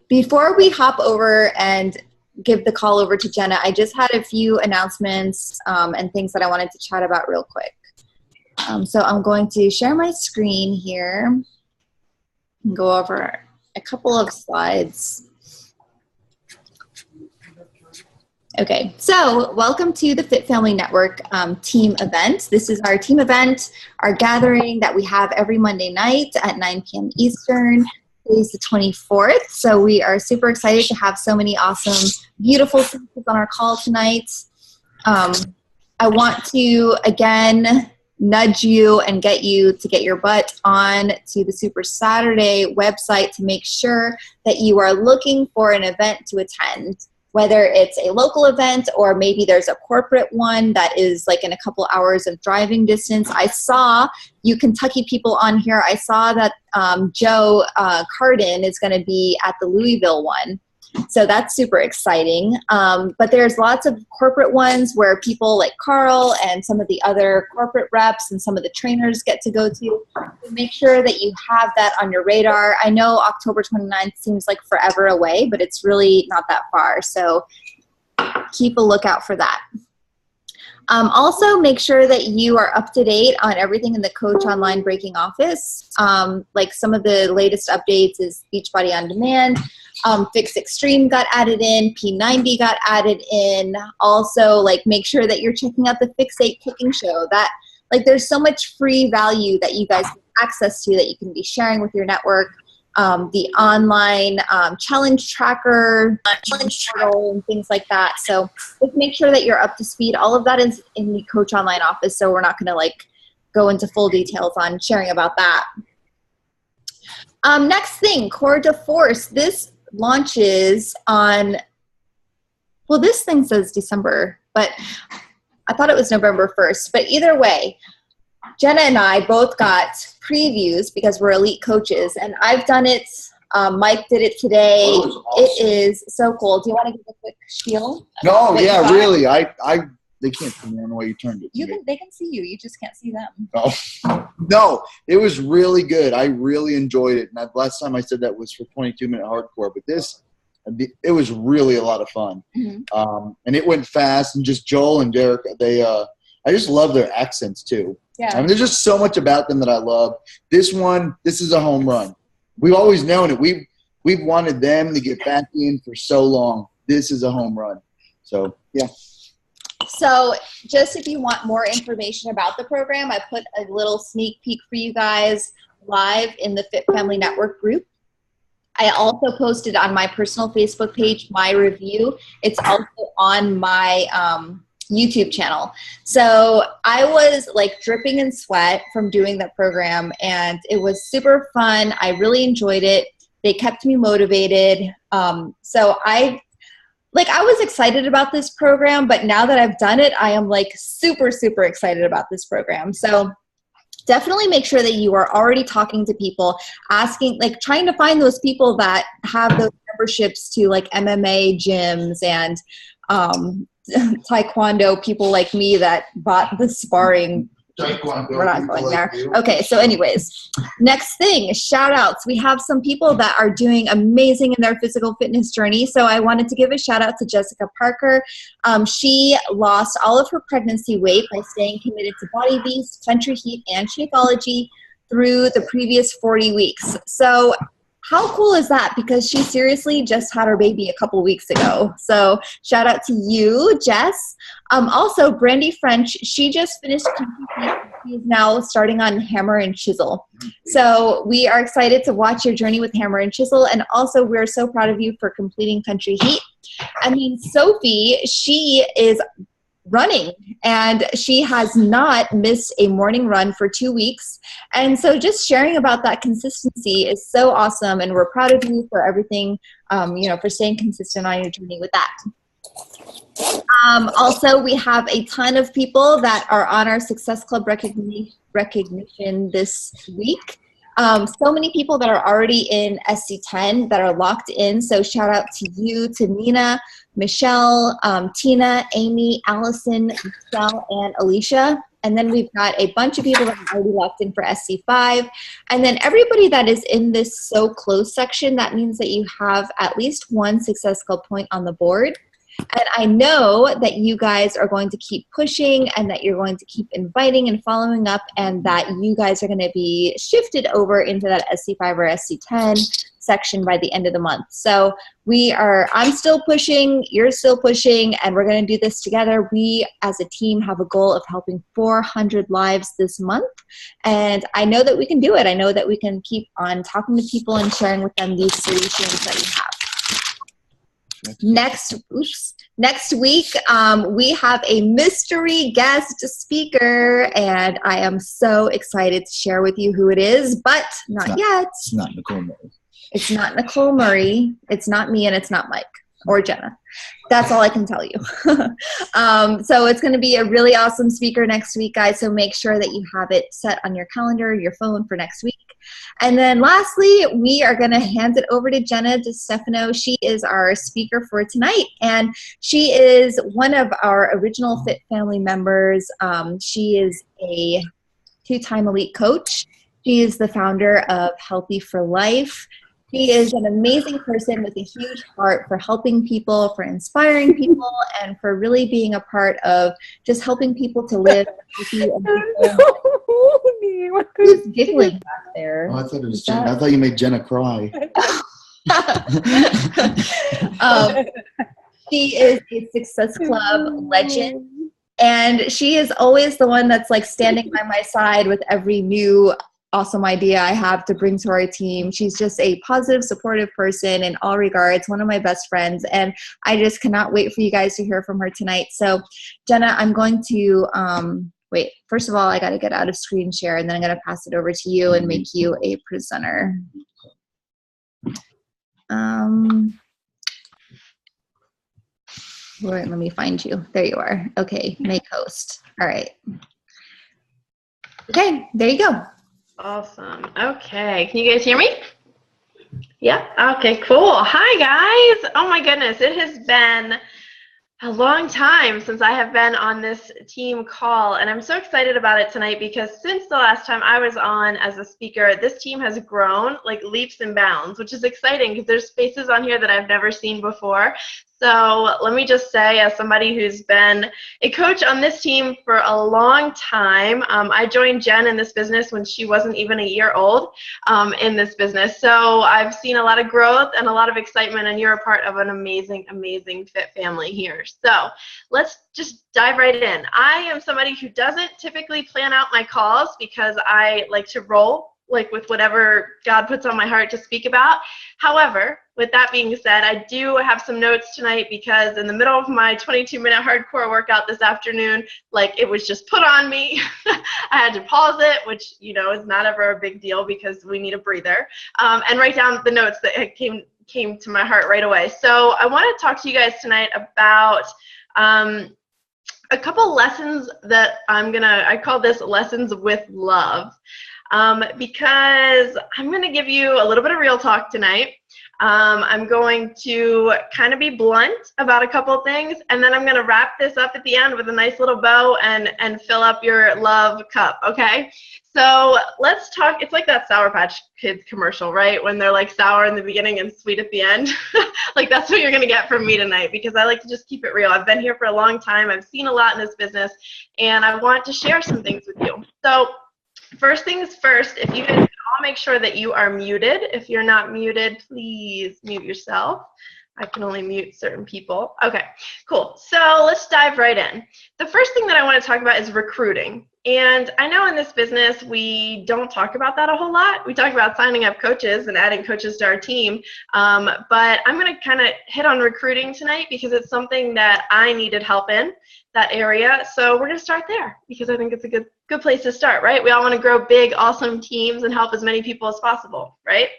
Before we hop over and give the call over to Jenna, I just had a few announcements and things that I wanted to chat about real quick. So I'm going to share my screen here and go over a couple of slides. Okay, so welcome to the Fit Family Network team event. This is our team event, our gathering that we have every Monday night at 9 p.m. Eastern. Today's the 24th, so we are super excited to have so many awesome, beautiful people on our call tonight. I want to, again, nudge you and get you to get your butt on to the Super Saturday website to make sure that you are looking for an event to attend, whether it's a local event or maybe there's a corporate one that is like in a couple hours of driving distance. I saw you Kentucky people on here. I saw that Joe Cardin is going to be at the Louisville one. So that's super exciting. But there's lots of corporate ones where people like Carl and some of the other corporate reps and some of the trainers get to go to. So make sure that you have that on your radar. I know October 29th seems like forever away, but it's really not that far. So keep a lookout for that. Also, make sure that you are up to date on everything in the Coach Online Breaking Office. Like some of the latest updates is Beachbody On Demand. Fix Extreme got added in. P90 got added in. Also, like make sure that you're checking out the Fix 8 cooking show. That like there's so much free value that you guys have access to that you can be sharing with your network. The online challenge tracker, challenge portal, and things like that. So just make sure that you're up to speed. All of that is in the Coach Online office, so we're not going to like go into full details on sharing about that. Next thing, Core de Force. This launches on, well, this thing says December, but I thought it was November 1st. But either way, Jenna and I both got previews because we're elite coaches, and I've done it. Mike did it today. Oh, awesome. It is so cool. Do you want to give a quick spiel? No, yeah, really. They can't see me on the way you turned it. They can see you. You just can't see them. Oh. No, it was really good. I really enjoyed it. And last time I said that was for 22-minute hardcore, but it was really a lot of fun. Mm-hmm. And it went fast. And just Joel and Derek, I just love their accents too. Yeah. I mean, there's just so much about them that I love. This is a home run. We've always known it. We've wanted them to get back in for so long. This is a home run. So, yeah. So just if you want more information about the program, I put a little sneak peek for you guys live in the Fit Family Network group. I also posted on my personal Facebook page my review. It's also on my YouTube channel. So I was like dripping in sweat from doing that program, and it was super fun. I really enjoyed it. They kept me motivated. So I was excited about this program, but now that I've done it, I am like super, super excited about this program. So definitely make sure that you are already talking to people, asking, like trying to find those people that have those memberships to like MMA gyms and Taekwondo people like me that bought the sparring. We're not going there. Okay, so anyways, next thing, shout outs. We have some people that are doing amazing in their physical fitness journey. So I wanted to give a shout out to Jessica Parker. She lost all of her pregnancy weight by staying committed to Body Beast, Country Heat, and Shakeology through the previous 40 weeks. So how cool is that? Because she seriously just had her baby a couple weeks ago. So shout out to you, Jess. Also, Brandy French, she just finished Country. She's now starting on Hammer and Chisel. So we are excited to watch your journey with Hammer and Chisel. And also, we're so proud of you for completing Country Heat. And then Sophie, she is running, and she has not missed a morning run for 2 weeks. And so just sharing about that consistency is so awesome, and we're proud of you for everything, for staying consistent on your journey with that. Also, we have a ton of people that are on our Success Club recognition this week. So many people that are already in SC10 that are locked in. So shout out to you, to Nina, Michelle, Tina, Amy, Allison, Michelle, and Alicia. And then we've got a bunch of people that have already locked in for SC5. And then everybody that is in this so close section, that means that you have at least one Success Club point on the board. And I know that you guys are going to keep pushing and that you're going to keep inviting and following up, and that you guys are going to be shifted over into that SC5 or SC10 section by the end of the month. So I'm still pushing, you're still pushing, and we're going to do this together. We as a team have a goal of helping 400 lives this month. And I know that we can do it. I know that we can keep on talking to people and sharing with them these solutions that we have. Next week, we have a mystery guest speaker, and I am so excited to share with you who it is, but not yet. It's not Nicole Murray. It's not Nicole Murray. It's not me, and it's not Mike or Jenna. That's all I can tell you. So it's going to be a really awesome speaker next week, guys. So make sure that you have it set on your calendar, your phone for next week. And then lastly, we are going to hand it over to Jenna Destefano. She is our speaker for tonight, and she is one of our original Fit Family members. She is a 2-time elite coach. She is the founder of Healthy for Life. She is an amazing person with a huge heart for helping people, for inspiring people, and for really being a part of just helping people to live healthy and Who's giggling back there? Oh, I thought it was Jenna. I thought you made Jenna cry. She is a Success Club legend, and she is always the one that's like standing by my side with every new awesome idea I have to bring to our team. She's just a positive, supportive person in all regards, one of my best friends, and I just cannot wait for you guys to hear from her tonight. So Jenna, I'm going to wait, first of all, I got to get out of screen share, and then I'm going to pass it over to you and make you a presenter. Wait, let me find you. There you are. Okay, make host. All right. Okay, there you go. Awesome. Okay, can you guys hear me? Yeah? Okay, cool. Hi, guys. Oh, my goodness. It has been a long time since I have been on this team call, and I'm so excited about it tonight because since the last time I was on as a speaker, this team has grown like leaps and bounds, which is exciting because there's faces on here that I've never seen before. So let me just say, as somebody who's been a coach on this team for a long time, I joined Jen in this business when she wasn't even a year old in this business. So I've seen a lot of growth and a lot of excitement, and you're a part of an amazing, amazing fit family here. So let's just dive right in. I am somebody who doesn't typically plan out my calls because I like to roll like with whatever God puts on my heart to speak about. However, with that being said, I do have some notes tonight because in the middle of my 22-minute hardcore workout this afternoon, like it was just put on me. I had to pause it, which, you know, is not ever a big deal because we need a breather, and write down the notes that came to my heart right away. So I want to talk to you guys tonight about a couple lessons that I call this lessons with love. Because I'm going to give you a little bit of real talk tonight. I'm going to kind of be blunt about a couple things, and then I'm going to wrap this up at the end with a nice little bow and fill up your love cup, okay? So let's talk. It's like that Sour Patch Kids commercial, right? When they're like sour in the beginning and sweet at the end. Like that's what you're going to get from me tonight because I like to just keep it real. I've been here for a long time. I've seen a lot in this business, and I want to share some things with you. So first things first, if you guys can all make sure that you are muted. If you're not muted, please mute yourself. I can only mute certain people. Okay, cool. So let's dive right in. The first thing that I want to talk about is recruiting. And I know in this business, we don't talk about that a whole lot. We talk about signing up coaches and adding coaches to our team. But I'm going to kind of hit on recruiting tonight because it's something that I needed help in that area. So we're going to start there because I think it's a good place to start, right? We all want to grow big, awesome teams and help as many people as possible, right?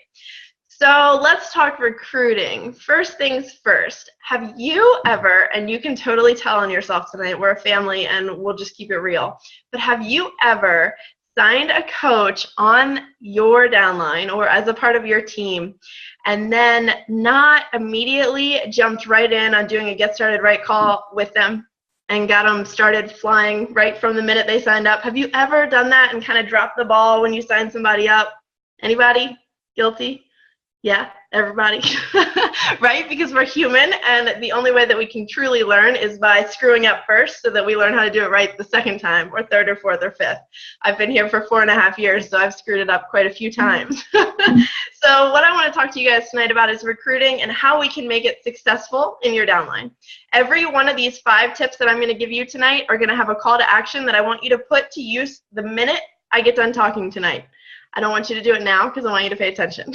So let's talk recruiting. First things first, have you ever, and you can totally tell on yourself tonight, we're a family and we'll just keep it real, but have you ever signed a coach on your downline or as a part of your team and then not immediately jumped right in on doing a get started right call with them? and got them started flying right from the minute they signed up? Have you ever done that and kind of dropped the ball when you signed somebody up? Anybody? Guilty? Yeah, everybody, right? Because we're human, and the only way that we can truly learn is by screwing up first so that we learn how to do it right the second time, or third or fourth or fifth. I've been here for 4.5 years, so I've screwed it up quite a few times. So what I want to talk to you guys tonight about is recruiting and how we can make it successful in your downline. Every one of these 5 tips that I'm going to give you tonight are going to have a call to action that I want you to put to use the minute I get done talking tonight. I don't want you to do it now because I want you to pay attention.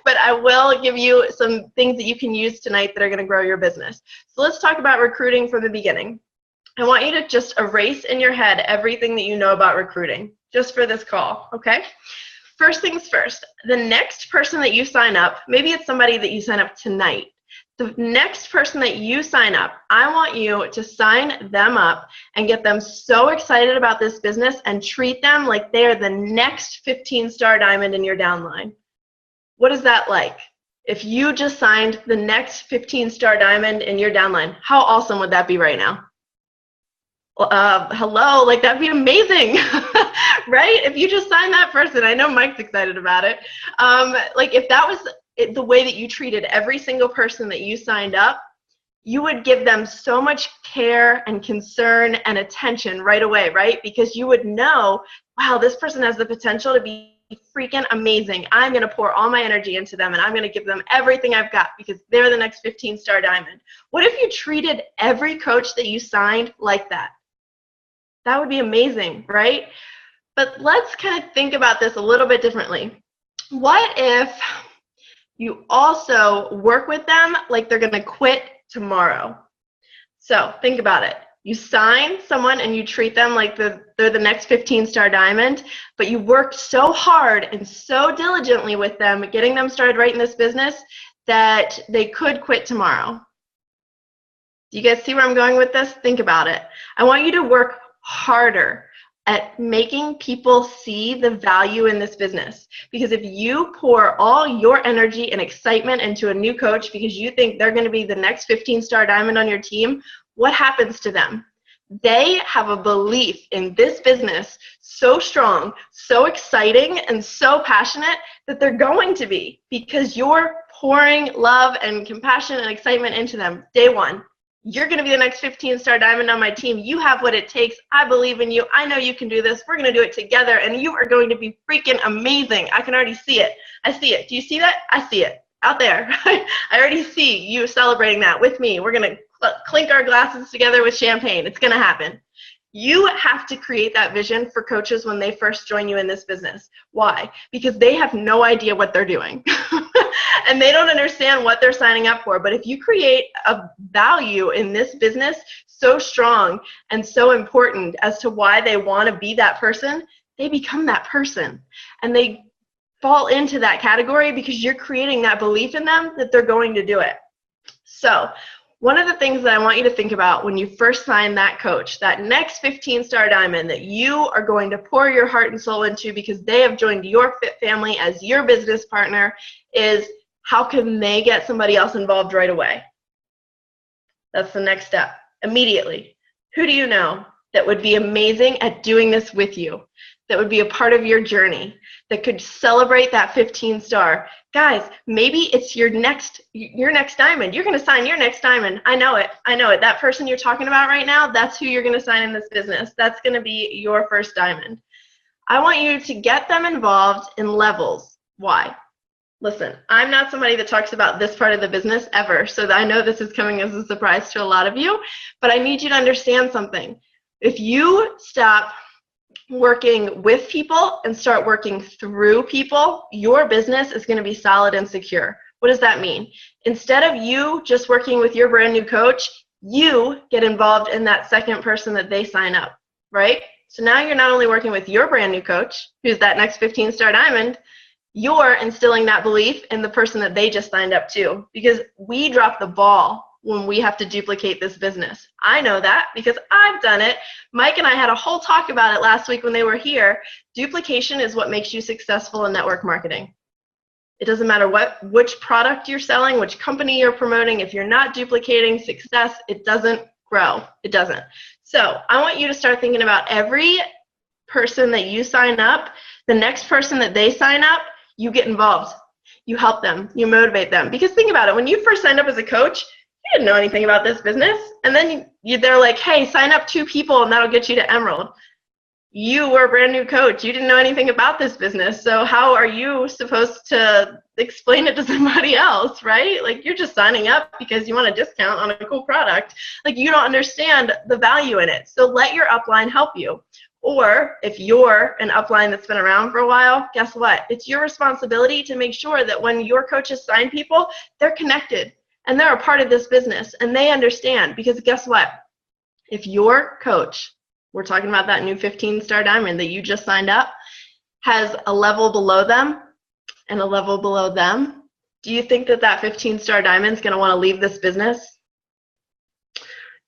But I will give you some things that you can use tonight that are going to grow your business. So let's talk about recruiting from the beginning. I want you to just erase in your head everything that you know about recruiting, just for this call, okay? First things first, the next person that you sign up, maybe it's somebody that you sign up tonight. The next person that you sign up, I want you to sign them up and get them so excited about this business and treat them like they are the next 15-star diamond in your downline. What is that like? If you just signed the next 15-star diamond in your downline, how awesome would that be right now? Hello, like that'd be amazing, right? If you just signed that person, I know Mike's excited about it. Like if that was the way that you treated every single person that you signed up, you would give them so much care and concern and attention right away, right? Because you would know, wow, this person has the potential to be freaking amazing. I'm going to pour all my energy into them, and I'm going to give them everything I've got because they're the next 15-star diamond. What if you treated every coach that you signed like that? That would be amazing, right? But let's kind of think about this a little bit differently. What if you also work with them like they're going to quit tomorrow? So think about it. You sign someone and you treat them like they're the next 15-star diamond, but you worked so hard and so diligently with them, getting them started right in this business, that they could quit tomorrow. Do you guys see where I'm going with this? Think about it. I want you to work harder at making people see the value in this business. Because if you pour all your energy and excitement into a new coach because you think they're going to be the next 15-star diamond on your team, what happens to them? They have a belief in this business so strong, so exciting, and so passionate that they're going to be, because you're pouring love and compassion and excitement into them day one. You're going to be the next 15-star diamond on my team. You have what it takes. I believe in you. I know you can do this. We're going to do it together, and you are going to be freaking amazing. I can already see it. I see it. Do you see that? I see it out there. I already see you celebrating that with me. We're going to clink our glasses together with champagne. It's going to happen. You have to create that vision for coaches when they first join you in this business. Why? Because they have no idea what they're doing. And they don't understand what they're signing up for. But if you create a value in this business so strong and so important as to why they want to be that person, they become that person. And they fall into that category because you're creating that belief in them that they're going to do it. So one of the things that I want you to think about when you first sign that coach, that next 15-star diamond that you are going to pour your heart and soul into because they have joined your fit family as your business partner, is how can they get somebody else involved right away? That's the next step. Immediately. Who do you know that would be amazing at doing this with you, that would be a part of your journey, that could celebrate that 15-star? Guys, maybe it's your next diamond. You're going to sign your next diamond. I know it. I know it. That person you're talking about right now, that's who you're going to sign in this business. That's going to be your first diamond. I want you to get them involved in levels. Why? Listen, I'm not somebody that talks about this part of the business ever, so I know this is coming as a surprise to a lot of you, but I need you to understand something. If you stop working with people and start working through people, your business is going to be solid and secure. What does that mean? Instead of you just working with your brand new coach, you get involved in that second person that they sign up, right? So now you're not only working with your brand new coach, who's that next 15-star diamond, you're instilling that belief in the person that they just signed up to, because we drop the ball when we have to duplicate this business. I know that because I've done it. Mike and I had a whole talk about it last week when they were here. Duplication is what makes you successful in network marketing. It doesn't matter which product you're selling, which company you're promoting. If you're not duplicating success, it doesn't grow. It doesn't. So I want you to start thinking about every person that you sign up, the next person that they sign up, you get involved. You help them. You motivate them. Because think about it. When you first signed up as a coach, you didn't know anything about this business. And then they're like, hey, sign up 2 people and that'll get you to Emerald. You were a brand new coach. You didn't know anything about this business. So how are you supposed to explain it to somebody else, right? Like, you're just signing up because you want a discount on a cool product. Like, you don't understand the value in it. So let your upline help you. Or if you're an upline that's been around for a while, guess what? It's your responsibility to make sure that when your coaches sign people, they're connected and they're a part of this business and they understand. Because guess what? If your coach, we're talking about that new 15-star diamond that you just signed up, has a level below them and a level below them, do you think that that 15-star diamond is going to want to leave this business?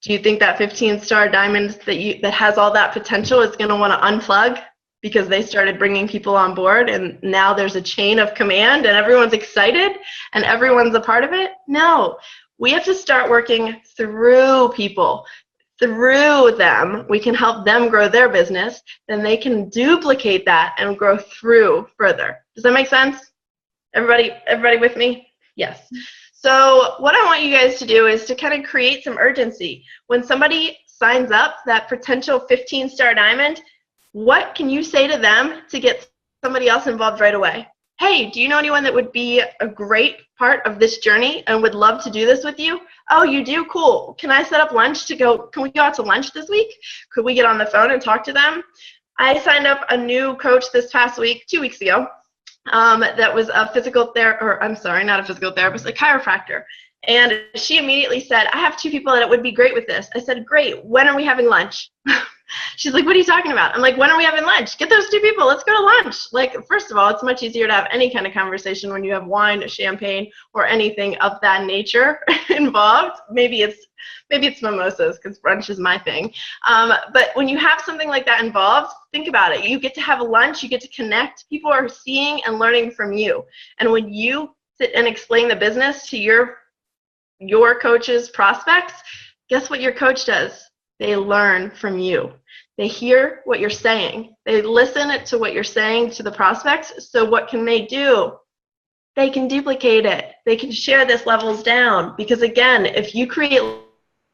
Do you think that 15-star diamond that has all that potential is going to want to unplug because they started bringing people on board and now there's a chain of command and everyone's excited and everyone's a part of it? No. We have to start working through people. Through them, we can help them grow their business, then they can duplicate that and grow through further. Does that make sense? Everybody with me? Yes. So what I want you guys to do is to kind of create some urgency. When somebody signs up, that potential 15-star diamond, what can you say to them to get somebody else involved right away? Hey, do you know anyone that would be a great part of this journey and would love to do this with you? Oh, you do? Cool. Can I set up lunch to go? Can we go out to lunch this week? Could we get on the phone and talk to them? I signed up a new coach this past week, 2 weeks ago, that was a physical therapist, or I'm sorry, not a physical therapist, a chiropractor. And she immediately said, I have 2 people that would be great with this. I said, great. When are we having lunch? She's like, what are you talking about? I'm like, when are we having lunch? Get those 2 people. Let's go to lunch. Like, first of all, it's much easier to have any kind of conversation when you have wine, champagne, or anything of that nature involved. Maybe it's mimosas because brunch is my thing. But when you have something like that involved, think about it. You get to have a lunch. You get to connect. People are seeing and learning from you. And when you sit and explain the business to your coach's prospects, guess what your coach does? They learn from you. They hear what you're saying. They listen to what you're saying to the prospects. So what can they do? They can duplicate it. They can share this levels down. Because again, if you create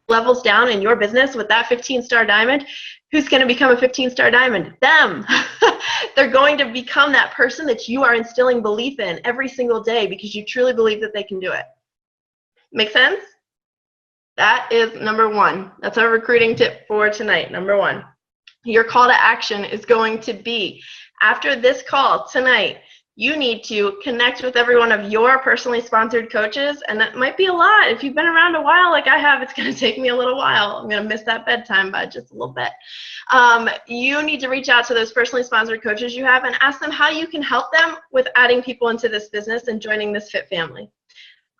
levels down in your business with that 15-star diamond, who's going to become a 15-star diamond? Them. They're going to become that person that you are instilling belief in every single day because you truly believe that they can do it. Make sense? That is number 1. That's our recruiting tip for tonight. Number 1. Your call to action is going to be, after this call tonight, you need to connect with every one of your personally sponsored coaches, and that might be a lot. If you've been around a while like I have, it's going to take me a little while. I'm going to miss that bedtime by just a little bit. You need to reach out to those personally sponsored coaches you have and ask them how you can help them with adding people into this business and joining this fit family.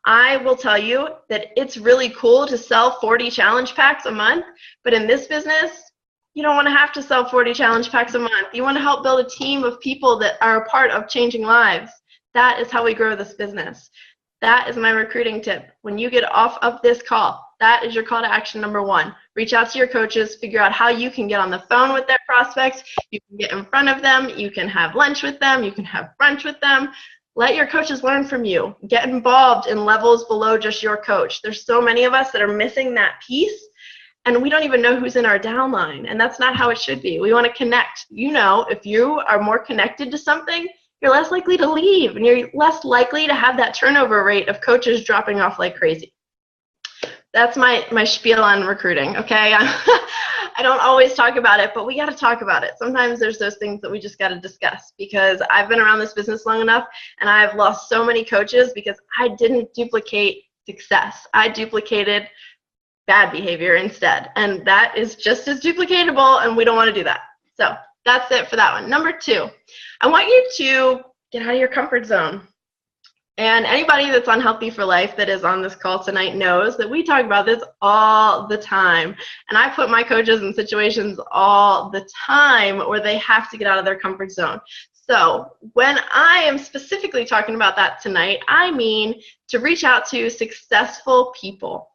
I will tell you that it's really cool to sell 40 challenge packs a month, but in this business, you don't want to have to sell 40 challenge packs a month. You want to help build a team of people that are a part of changing lives. That is how we grow this business. That is my recruiting tip. When you get off of this call, that is your call to action number 1. Reach out to your coaches, figure out how you can get on the phone with their prospects. You can get in front of them. You can have lunch with them. You can have brunch with them. Let your coaches learn from you. Get involved in levels below just your coach. There's so many of us that are missing that piece, and we don't even know who's in our downline, and that's not how it should be. We want to connect. You know, if you are more connected to something, you're less likely to leave, and you're less likely to have that turnover rate of coaches dropping off like crazy. That's my spiel on recruiting, okay? I don't always talk about it, but we got to talk about it. Sometimes there's those things that we just got to discuss because I've been around this business long enough and I've lost so many coaches because I didn't duplicate success. I duplicated bad behavior instead, and that is just as duplicatable, and we don't want to do that. So that's it for that one. Number 2, I want you to get out of your comfort zone. And anybody that's unhealthy for life that is on this call tonight knows that we talk about this all the time. And I put my coaches in situations all the time where they have to get out of their comfort zone. So when I am specifically talking about that tonight, I mean to reach out to successful people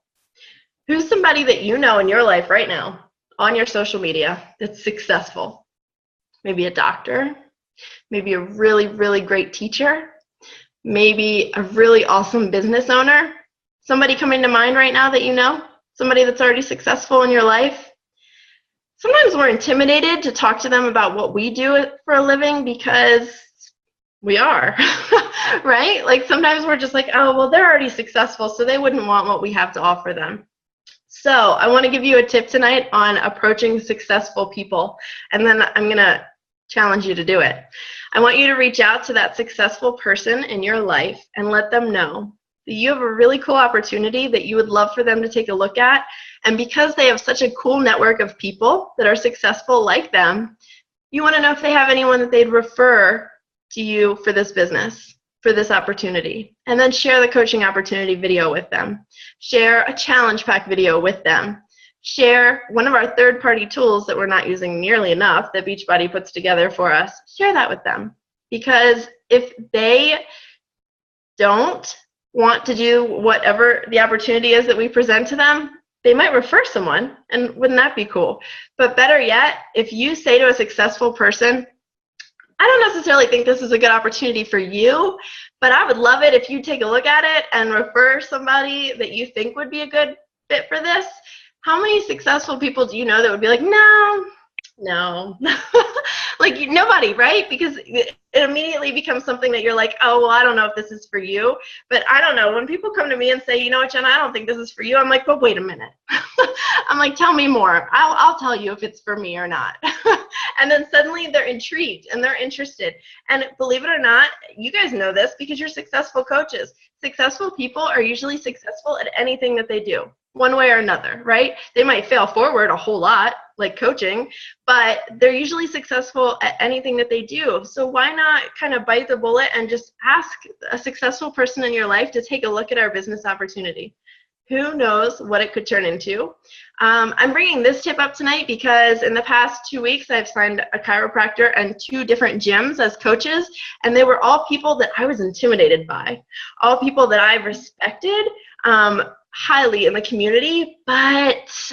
Who's somebody that you know in your life right now on your social media that's successful? Maybe a doctor, maybe a really, really great teacher, maybe a really awesome business owner. Somebody coming to mind right now that you know? Somebody that's already successful in your life? Sometimes we're intimidated to talk to them about what we do for a living because we are, right? Like sometimes we're just like, oh, well, they're already successful, so they wouldn't want what we have to offer them. So I want to give you a tip tonight on approaching successful people, and then I'm going to challenge you to do it. I want you to reach out to that successful person in your life and let them know that you have a really cool opportunity that you would love for them to take a look at. And because they have such a cool network of people that are successful like them, you want to know if they have anyone that they'd refer to you for this business, for this opportunity. And then share the coaching opportunity video with them. Share a challenge pack video with them. Share one of our third-party tools that we're not using nearly enough that Beachbody puts together for us. Share that with them. Because if they don't want to do whatever the opportunity is that we present to them, they might refer someone, and wouldn't that be cool? But better yet, if you say to a successful person, I don't necessarily think this is a good opportunity for you, but I would love it if you take a look at it and refer somebody that you think would be a good fit for this. How many successful people do you know that would be like, no, like nobody, right? Because it immediately becomes something that you're like, oh, well, I don't know if this is for you. But I don't know. When people come to me and say, you know what, Jenna, I don't think this is for you, I'm like, but wait a minute. I'm like, tell me more. I'll tell you if it's for me or not. And then suddenly they're intrigued and they're interested. And believe it or not, you guys know this because you're successful coaches. Successful people are usually successful at anything that they do, one way or another, right? They might fail forward a whole lot, like coaching, but they're usually successful at anything that they do. So why not kind of bite the bullet and just ask a successful person in your life to take a look at our business opportunity? Who knows what it could turn into? I'm bringing this tip up tonight because in the past 2 weeks, I've signed a chiropractor and 2 different gyms as coaches, and they were all people that I was intimidated by, all people that I respected highly in the community, but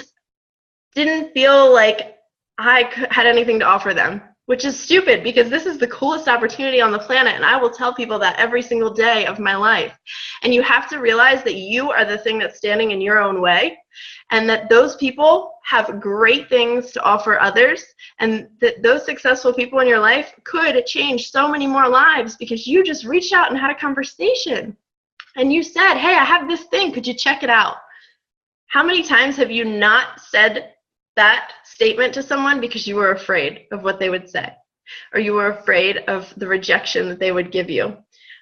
didn't feel like I had anything to offer them, which is stupid because this is the coolest opportunity on the planet, and I will tell people that every single day of my life. And you have to realize that you are the thing that's standing in your own way, and that those people have great things to offer others, and that those successful people in your life could change so many more lives because you just reached out and had a conversation. And you said, hey, I have this thing. Could you check it out? How many times have you not said that statement to someone because you were afraid of what they would say, or you were afraid of the rejection that they would give you?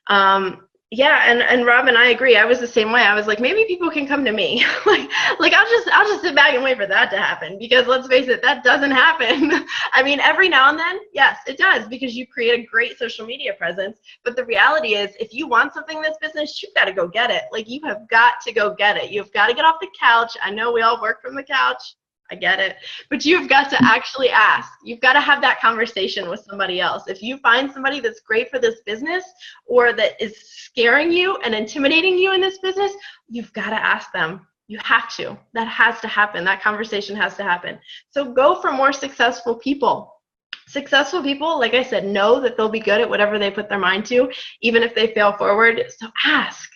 And Rob and I agree. I was the same way. I was like, maybe people can come to me. like I'll just sit back and wait for that to happen, because let's face it, that doesn't happen. I mean, every now and then, yes, it does, because you create a great social media presence. But the reality is, if you want something in this business, you've got to go get it. Like, you have got to go get it. You've got to get off the couch. I know we all work from the couch. I get it. But you've got to actually ask. You've got to have that conversation with somebody else. If you find somebody that's great for this business, or that is scaring you and intimidating you in this business, you've got to ask them. You have to. That has to happen. That conversation has to happen. So go for more successful people. Successful people, like I said, know that they'll be good at whatever they put their mind to, even if they fail forward. So ask.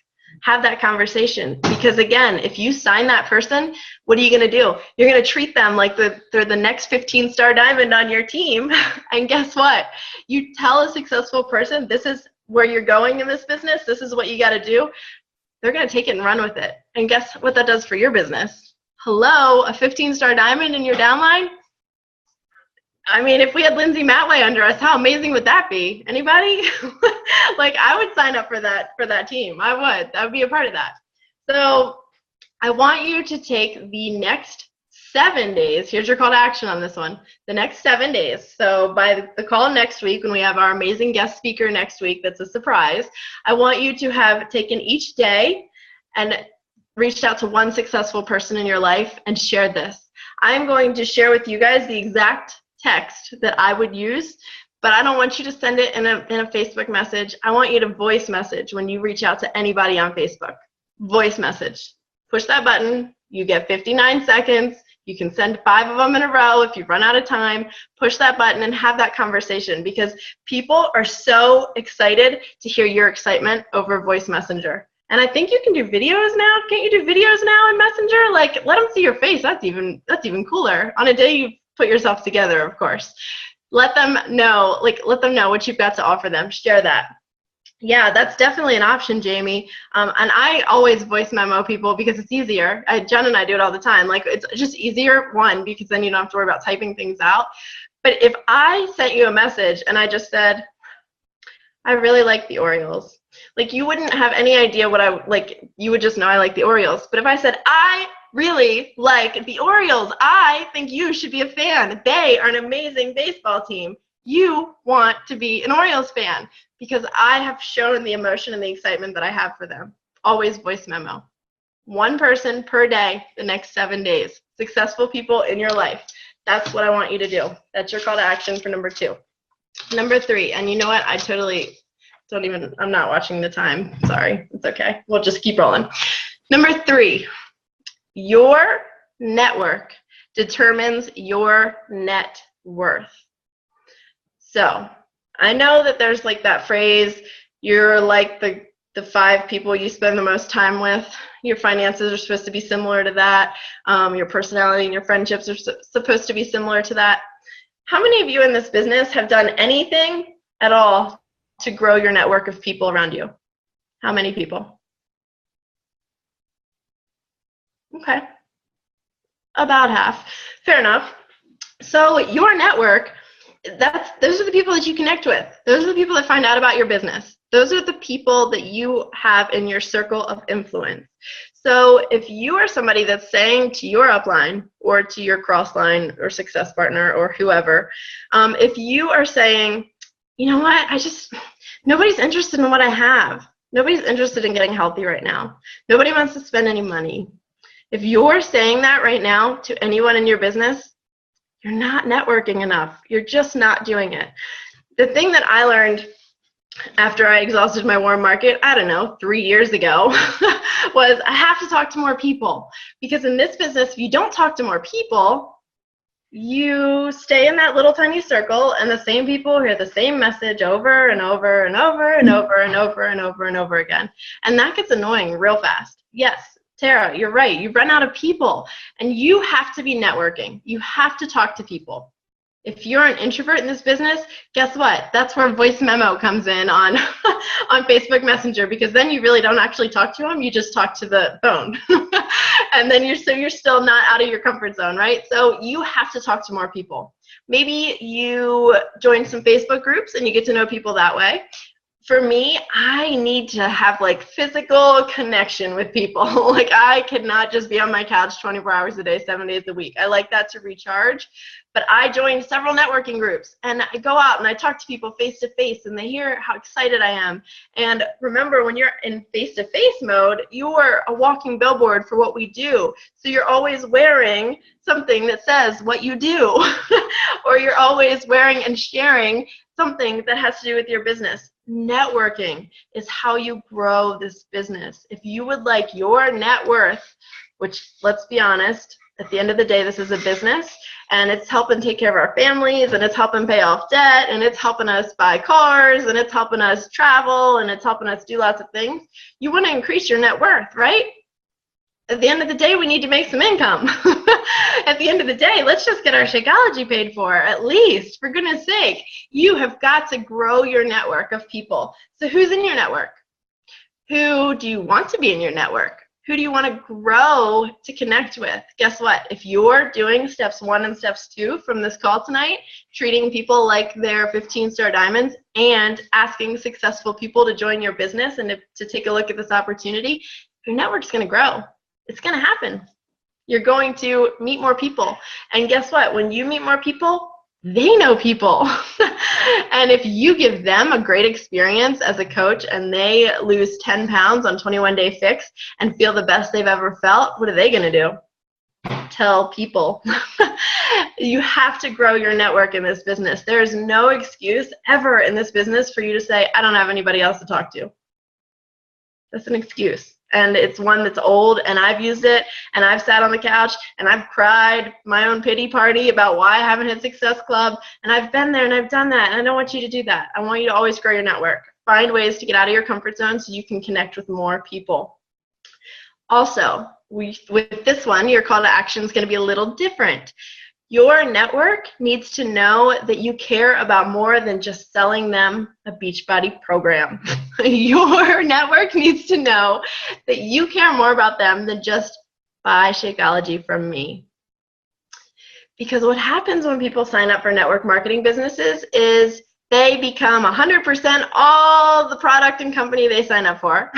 Have that conversation, because again, if you sign that person, what are you going to do? You're going to treat them like they're the next 15-star diamond on your team. And guess what? You tell a successful person, this is where you're going in this business, this is what you got to do. They're going to take it and run with it. And guess what that does for your business? Hello, a 15-star diamond in your downline? I mean, if we had Lindsay Matway under us, how amazing would that be? Anybody? Like, I would sign up for that team. I would. I would be a part of that. So I want you to take the next 7 days. Here's your call to action on this one. The next 7 days. So by the call next week, when we have our amazing guest speaker next week, that's a surprise, I want you to have taken each day and reached out to one successful person in your life and shared this. I'm going to share with you guys the exact text that I would use, but I don't want you to send it in a Facebook message. I want you to voice message when you reach out to anybody on Facebook. Voice message. Push that button, You get 59 seconds. You can send 5 of them in a row if you run out of time. Push that button and have that conversation, because people are so excited to hear your excitement over voice messenger. And I think you can do videos now. Can't you do videos now in Messenger? Like, let them see your face. That's even cooler. On a day you put yourself together, of course. Let them know what you've got to offer them. Share that. Yeah, that's definitely an option, Jamie. And I always voice memo people because it's easier. Jenna and I do it all the time. Like, it's just easier, one, because then you don't have to worry about typing things out. But if I sent you a message and I just said, I really like the Orioles, like, you wouldn't have any idea what I like. You would just know I like the Orioles. But if I said, I really like the Orioles, I think you should be a fan. They are an amazing baseball team. You want to be an Orioles fan, because I have shown the emotion and the excitement that I have for them. Always voice memo. One person per day the next 7 days. Successful people in your life. That's what I want you to do. That's your call to action for number 2. Number 3, and you know what? I totally I'm not watching the time. Sorry. It's okay. We'll just keep rolling. Number 3, your network determines your net worth. So I know that there's like that phrase, you're like the 5 people you spend the most time with. Your finances are supposed to be similar to that. Your personality and your friendships are supposed to be similar to that. How many of you in this business have done anything at all to grow your network of people around you? How many people? Okay. About half. Fair enough. So your network, those are the people that you connect with. Those are the people that find out about your business. Those are the people that you have in your circle of influence. So if you are somebody that's saying to your upline or to your crossline or success partner or whoever, if you are saying, you know what, nobody's interested in what I have. Nobody's interested in getting healthy right now. Nobody wants to spend any money. If you're saying that right now to anyone in your business, you're not networking enough. You're just not doing it. The thing that I learned after I exhausted my warm market, I don't know, 3 years ago, was I have to talk to more people. Because in this business, if you don't talk to more people, you stay in that little tiny circle, and the same people hear the same message over and over and over and over and over and over and over again. And that gets annoying real fast. Yes, Tara, you're right. You run out of people, and you have to be networking. You have to talk to people. If you're an introvert in this business, guess what? That's where voice memo comes in on Facebook Messenger, because then you really don't actually talk to them. You just talk to the phone. And then you're still not out of your comfort zone, right? So you have to talk to more people. Maybe you join some Facebook groups and you get to know people that way. For me, I need to have like physical connection with people. Like, I cannot just be on my couch 24 hours a day, 7 days a week. I like that to recharge. But I joined several networking groups, and I go out and I talk to people face to face, and they hear how excited I am. And remember, when you're in face to face mode, you're a walking billboard for what we do. So you're always wearing something that says what you do, or you're always wearing and sharing something that has to do with your business. Networking is how you grow this business. If you would like your net worth, which, let's be honest, at the end of the day, this is a business, and it's helping take care of our families, and it's helping pay off debt, and it's helping us buy cars, and it's helping us travel, and it's helping us do lots of things. You want to increase your net worth, right? At the end of the day, we need to make some income. At the end of the day, let's just get our Shakeology paid for, at least, for goodness sake. You have got to grow your network of people. So who's in your network? Who do you want to be in your network? Who do you want to grow to connect with? Guess what? If you're doing steps 1 and steps 2 from this call tonight, treating people like they're 15-star diamonds and asking successful people to join your business and to take a look at this opportunity, your network's going to grow. It's going to happen. You're going to meet more people. And guess what? When you meet more people, they know people. And if you give them a great experience as a coach and they lose 10 pounds on 21-day fix and feel the best they've ever felt, what are they going to do? Tell people. You have to grow your network in this business. There is no excuse ever in this business for you to say, I don't have anybody else to talk to. That's an excuse. And it's one that's old, and I've used it, and I've sat on the couch, and I've cried my own pity party about why I haven't hit Success Club, and I've been there, and I've done that, and I don't want you to do that. I want you to always grow your network. Find ways to get out of your comfort zone so you can connect with more people. Also, with this one, your call to action is going to be a little different. Your network needs to know that you care about more than just selling them a Beachbody program. Your network needs to know that you care more about them than just buy Shakeology from me. Because what happens when people sign up for network marketing businesses is they become 100% all the product and company they sign up for.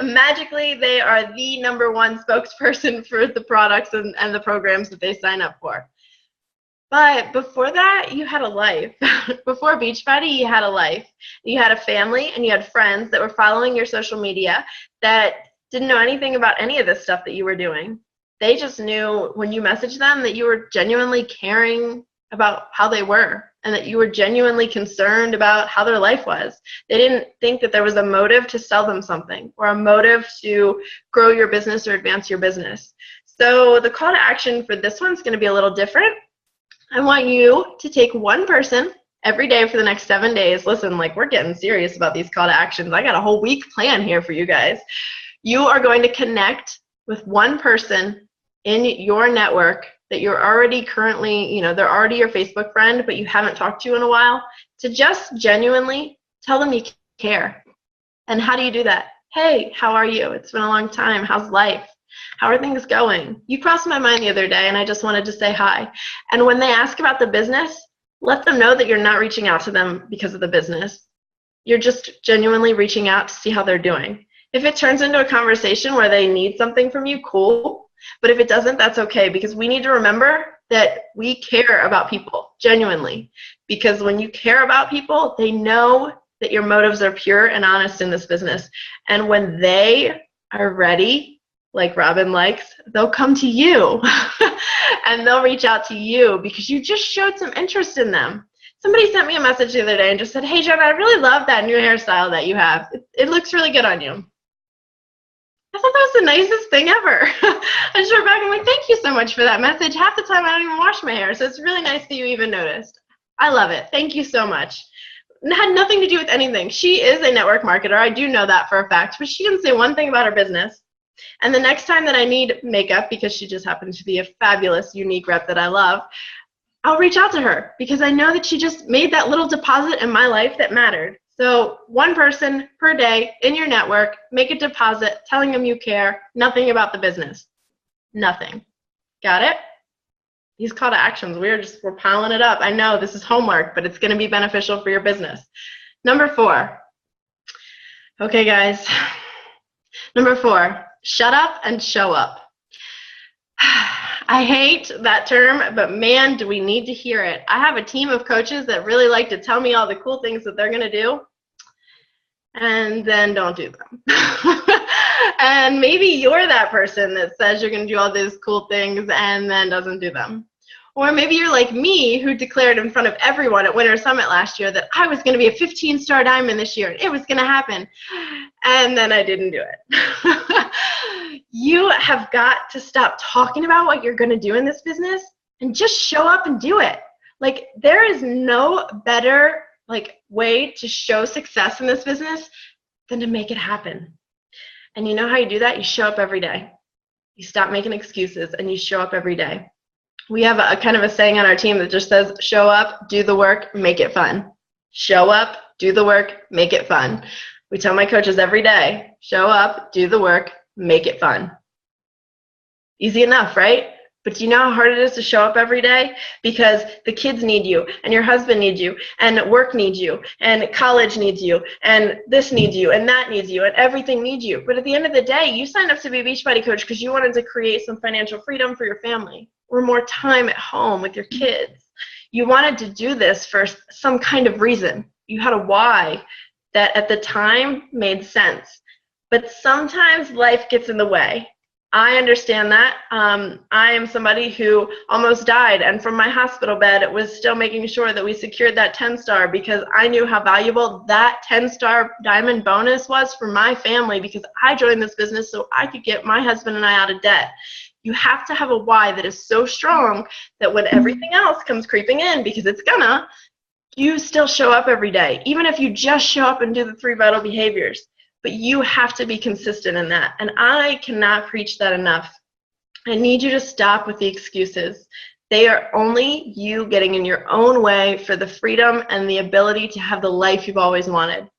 Magically, they are the #1 spokesperson for the products and the programs that they sign up for. But before that, you had a life. Before Beachbody, you had a life. You had a family, and you had friends that were following your social media that didn't know anything about any of this stuff that you were doing. They just knew when you messaged them that you were genuinely caring about how they were and that you were genuinely concerned about how their life was. They didn't think that there was a motive to sell them something or a motive to grow your business or advance your business. So the call to action for this one's going to be a little different. I want you to take one person every day for the next 7 days. Listen, like, we're getting serious about these call to actions. I got a whole week plan here for you guys. You are going to connect with one person in your network that you're already currently, they're already your Facebook friend, but you haven't talked to in a while, to just genuinely tell them you care. And how do you do that? Hey, how are you? It's been a long time. How's life? How are things going? You crossed my mind the other day, and I just wanted to say hi. And when they ask about the business, let them know that you're not reaching out to them because of the business. You're just genuinely reaching out to see how they're doing. If it turns into a conversation where they need something from you, cool. But if it doesn't, that's okay, because we need to remember that we care about people, genuinely. Because when you care about people, they know that your motives are pure and honest in this business. And when they are ready, like Robin likes, they'll come to you and they'll reach out to you because you just showed some interest in them. Somebody sent me a message the other day and just said, hey, Jenna, I really love that new hairstyle that you have. It looks really good on you. I thought that was the nicest thing ever. I just wrote back and I'm like, thank you so much for that message. Half the time I don't even wash my hair, so it's really nice that you even noticed. I love it. Thank you so much. It had nothing to do with anything. She is a network marketer. I do know that for a fact, but she didn't say one thing about her business. And the next time that I need makeup, because she just happens to be a fabulous, unique rep that I love, I'll reach out to her because I know that she just made that little deposit in my life that mattered. So one person per day in your network, make a deposit telling them you care, nothing about the business. Nothing. Got it? These call to actions, we're piling it up. I know this is homework, but it's going to be beneficial for your business. Number 4. Okay, guys. Number 4. Shut up and show up. I hate that term, but man, do we need to hear it. I have a team of coaches that really like to tell me all the cool things that they're going to do and then don't do them. And maybe you're that person that says you're going to do all these cool things and then doesn't do them. Or maybe you're like me, who declared in front of everyone at Winter Summit last year that I was going to be a 15-star diamond this year. It was going to happen. And then I didn't do it. You have got to stop talking about what you're going to do in this business and just show up and do it. Like, there is no better way to show success in this business than to make it happen. And you know how you do that? You show up every day. You stop making excuses and you show up every day. We have a kind of a saying on our team that just says, show up, do the work, make it fun. Show up, do the work, make it fun. We tell my coaches every day, show up, do the work, make it fun. Easy enough, right? But do you know how hard it is to show up every day? Because the kids need you, and your husband needs you, and work needs you, and college needs you, and this needs you, and that needs you, and everything needs you. But at the end of the day, you signed up to be a Beachbody coach because you wanted to create some financial freedom for your family or more time at home with your kids. You wanted to do this for some kind of reason. You had a why that at the time made sense. But sometimes life gets in the way. I understand that. I am somebody who almost died, and from my hospital bed, it was still making sure that we secured that 10-star because I knew how valuable that 10-star diamond bonus was for my family, because I joined this business so I could get my husband and I out of debt. You have to have a why that is so strong that when everything else comes creeping in, because it's gonna, you still show up every day, even if you just show up and do the 3 vital behaviors. But you have to be consistent in that. And I cannot preach that enough. I need you to stop with the excuses. They are only you getting in your own way for the freedom and the ability to have the life you've always wanted.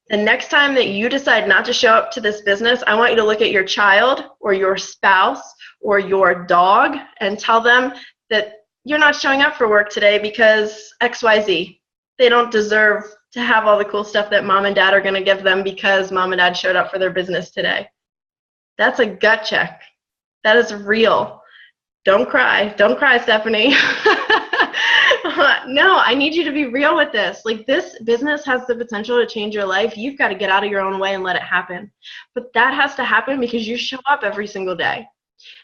The next time that you decide not to show up to this business, I want you to look at your child or your spouse or your dog and tell them that you're not showing up for work today because XYZ. They don't deserve to have all the cool stuff that mom and dad are going to give them because mom and dad showed up for their business today. That's a gut check. That is real. Don't cry. Don't cry, Stephanie. No, I need you to be real with this. Like, this business has the potential to change your life. You've got to get out of your own way and let it happen. But that has to happen because you show up every single day.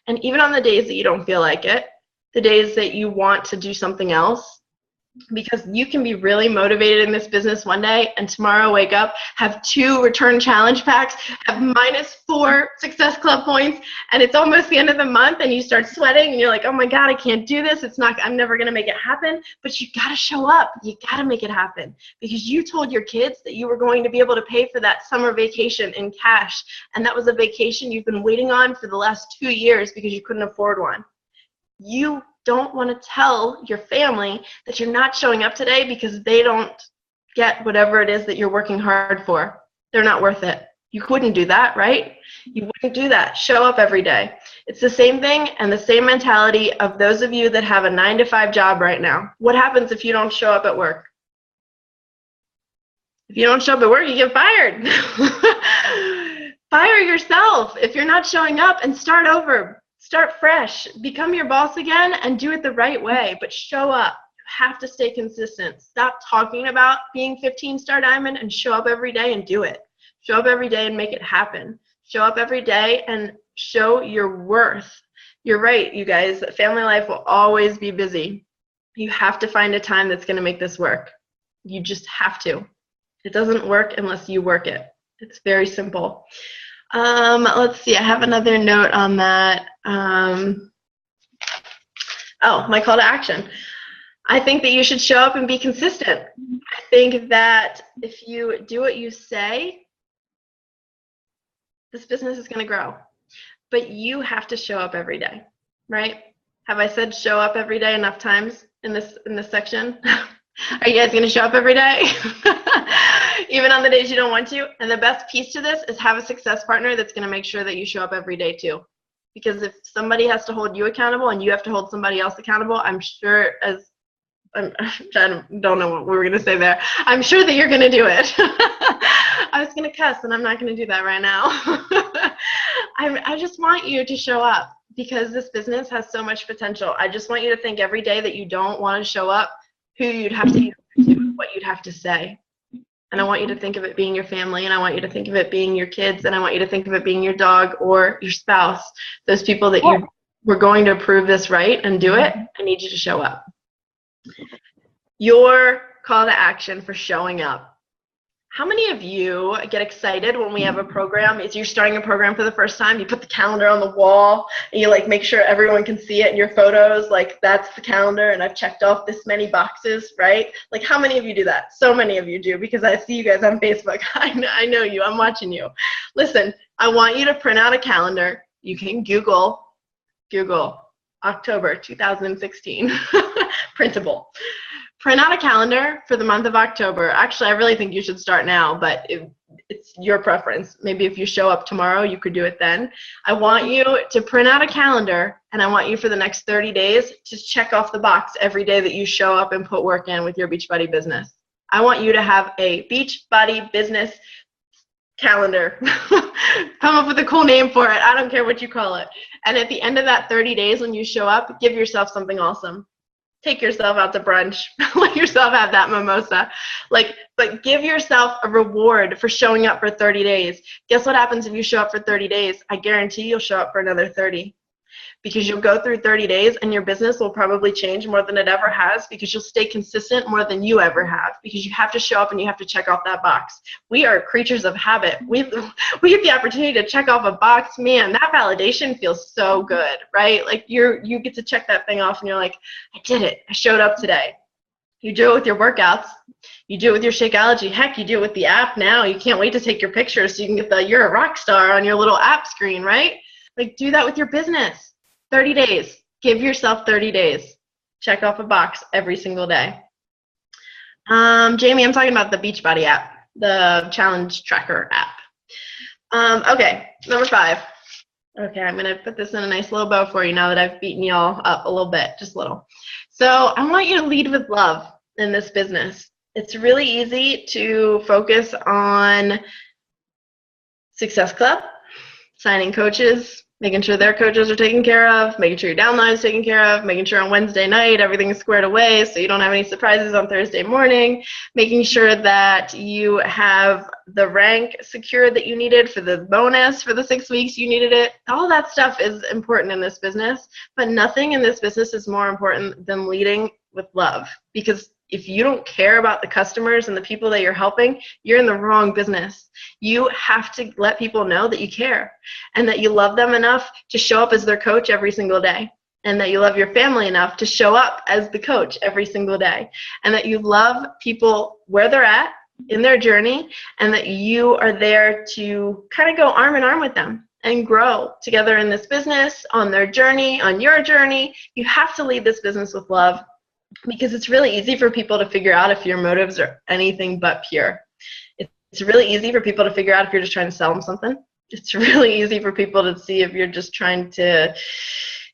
And even on the days that you don't feel like it, the days that you want to do something else, because you can be really motivated in this business one day and tomorrow wake up, have 2 return challenge packs, have -4 Success Club points, and it's almost the end of the month and you start sweating and you're like, oh my God, I can't do this. I'm never going to make it happen. But you got to show up. You got to make it happen because you told your kids that you were going to be able to pay for that summer vacation in cash. And that was a vacation you've been waiting on for the last 2 years because you couldn't afford one. You don't want to tell your family that you're not showing up today because they don't get whatever it is that you're working hard for. They're not worth it. You wouldn't do that, right? You wouldn't do that. Show up every day. It's the same thing and the same mentality of those of you that have a 9-to-5 job right now. What happens if you don't show up at work? If you don't show up at work, you get fired. Fire yourself if you're not showing up and start over. Start fresh, become your boss again, and do it the right way, but show up. You have to stay consistent. Stop talking about being 15-star diamond and show up every day and do it. Show up every day and make it happen. Show up every day and show your worth. You're right, you guys. Family life will always be busy. You have to find a time that's going to make this work. You just have to. It doesn't work unless you work it. It's very simple. Let's see, I have another note on that. My call to action. I think that you should show up and be consistent. I think that if you do what you say, this business is going to grow. But you have to show up every day, right? Have I said show up every day enough times in this section? Are you guys going to show up every day? Even on the days you don't want to? And the best piece to this is have a success partner that's going to make sure that you show up every day too. Because if somebody has to hold you accountable and you have to hold somebody else accountable, I don't know what we were going to say there. I'm sure that you're going to do it. I was going to cuss and I'm not going to do that right now. I just want you to show up because this business has so much potential. I just want you to think every day that you don't want to show up, who you'd have to do, what you'd have to say. And I want you to think of it being your family, and I want you to think of it being your kids, and I want you to think of it being your dog or your spouse. Those people that you were going to prove this right and do it, I need you to show up. Your call to action for showing up. How many of you get excited when we have a program? If you're starting a program for the first time, you put the calendar on the wall and you like make sure everyone can see it in your photos, like that's the calendar and I've checked off this many boxes, right? Like how many of you do that? So many of you do because I see you guys on Facebook. I know you, I'm watching you. Listen, I want you to print out a calendar. You can Google October 2016, printable. Print out a calendar for the month of October. Actually, I really think you should start now, but it's your preference. Maybe if you show up tomorrow, you could do it then. I want you to print out a calendar, and I want you for the next 30 days to check off the box every day that you show up and put work in with your Beachbody business. I want you to have a Beachbody business calendar. Come up with a cool name for it. I don't care what you call it. And at the end of that 30 days when you show up, give yourself something awesome. take yourself out to brunch, let yourself have that mimosa. But give yourself a reward for showing up for 30 days. Guess what happens if you show up for 30 days? I guarantee you'll show up for another 30. Because you'll go through 30 days and your business will probably change more than it ever has, because you'll stay consistent more than you ever have, because you have to show up and you have to check off that box. We are creatures of habit. We get the opportunity to check off a box. Man, that validation feels so good, right? Like you get to check that thing off and you're like, I did it. I showed up today. You do it with your workouts. You do it with your Shakeology. Heck, you do it with the app now. You can't wait to take your pictures so you can get the "You're a rock star" on your little app screen, right? Like, do that with your business. 30 days. Give yourself 30 days. Check off a box every single day. Jamie, I'm talking about the Beachbody app, the challenge tracker app. Okay, number 5. Okay, I'm going to put this in a nice little bow for you now that I've beaten you all up a little bit, just a little. So I want you to lead with love in this business. It's really easy to focus on Success Club, signing coaches, making sure their coaches are taken care of, making sure your downline is taken care of, making sure on Wednesday night everything is squared away so you don't have any surprises on Thursday morning, making sure that you have the rank secured that you needed for the bonus for the 6 weeks you needed it. All that stuff is important in this business, but nothing in this business is more important than leading with love. Because if you don't care about the customers and the people that you're helping, you're in the wrong business. You have to let people know that you care and that you love them enough to show up as their coach every single day, and that you love your family enough to show up as the coach every single day, and that you love people where they're at in their journey, and that you are there to kind of go arm in arm with them and grow together in this business, on their journey, on your journey. You have to lead this business with love, because it's really easy for people to figure out if your motives are anything but pure. It's really easy for people to figure out if you're just trying to sell them something. It's really easy for people to see if you're just trying to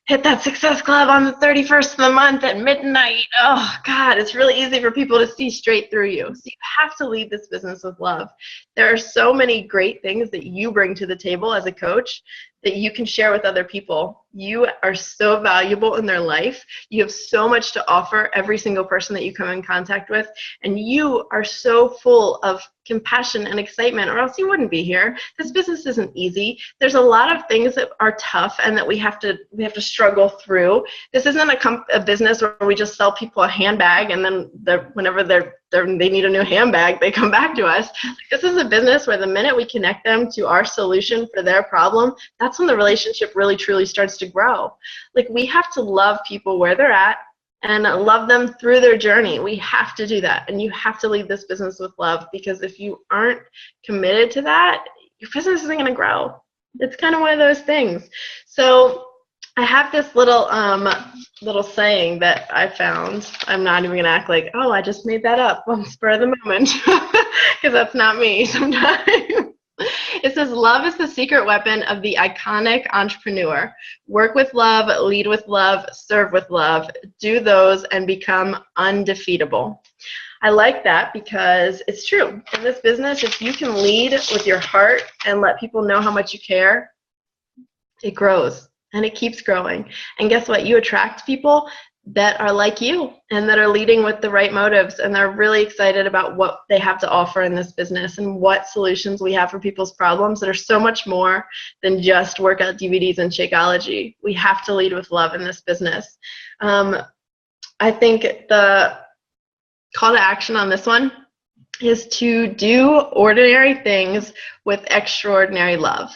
hit that Success Club on the 31st of the month at midnight. Oh, God, it's really easy for people to see straight through you. So you have to lead this business with love. There are so many great things that you bring to the table as a coach that you can share with other people. You are so valuable in their life. You have so much to offer every single person that you come in contact with, and you are so full of compassion and excitement, or else you wouldn't be here. This business isn't easy. There's a lot of things that are tough and that we have to struggle through. This isn't a business where we just sell people a handbag and then whenever they need a new handbag, they come back to us. This is a business where the minute we connect them to our solution for their problem, that's when the relationship really truly starts to grow. Like, we have to love people where they're at and love them through their journey. We have to do that, and you have to lead this business with love, because if you aren't committed to that, your business isn't going to grow. It's kind of one of those things. So I have this little saying that I found. I'm not even going to act like, oh, I just made that up on the spur of the moment, because that's not me sometimes. It says, love is the secret weapon of the iconic entrepreneur. Work with love, lead with love, serve with love. Do those and become undefeatable. I like that because it's true. In this business, if you can lead with your heart and let people know how much you care, it grows and it keeps growing. And guess what? You attract people that are like you and that are leading with the right motives, and they're really excited about what they have to offer in this business and what solutions we have for people's problems that are so much more than just workout DVDs and Shakeology. We have to lead with love in this business. I think the call to action on this one is to do ordinary things with extraordinary love.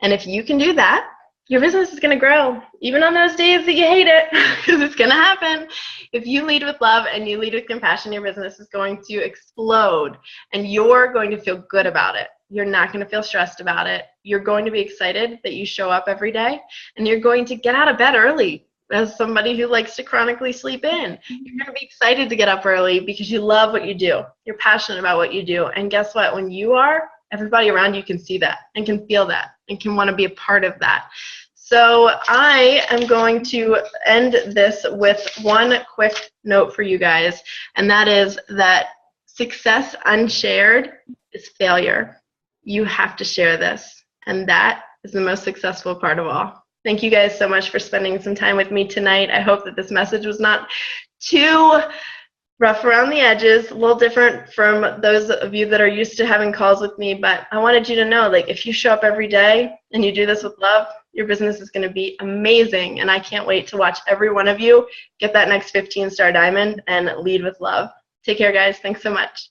And if you can do that, your business is going to grow, even on those days that you hate it, because it's going to happen. If you lead with love and you lead with compassion, your business is going to explode, and you're going to feel good about it. You're not going to feel stressed about it. You're going to be excited that you show up every day, and you're going to get out of bed early. As somebody who likes to chronically sleep in, you're going to be excited to get up early because you love what you do. You're passionate about what you do. And guess what? When you are, everybody around you can see that and can feel that and can want to be a part of that. So I am going to end this with one quick note for you guys, and that is that success unshared is failure. You have to share this, and that is the most successful part of all. Thank you guys so much for spending some time with me tonight. I hope that this message was not too rough around the edges, a little different from those of you that are used to having calls with me, but I wanted you to know, like, if you show up every day and you do this with love, your business is going to be amazing, and I can't wait to watch every one of you get that next 15-star diamond and lead with love. Take care, guys. Thanks so much.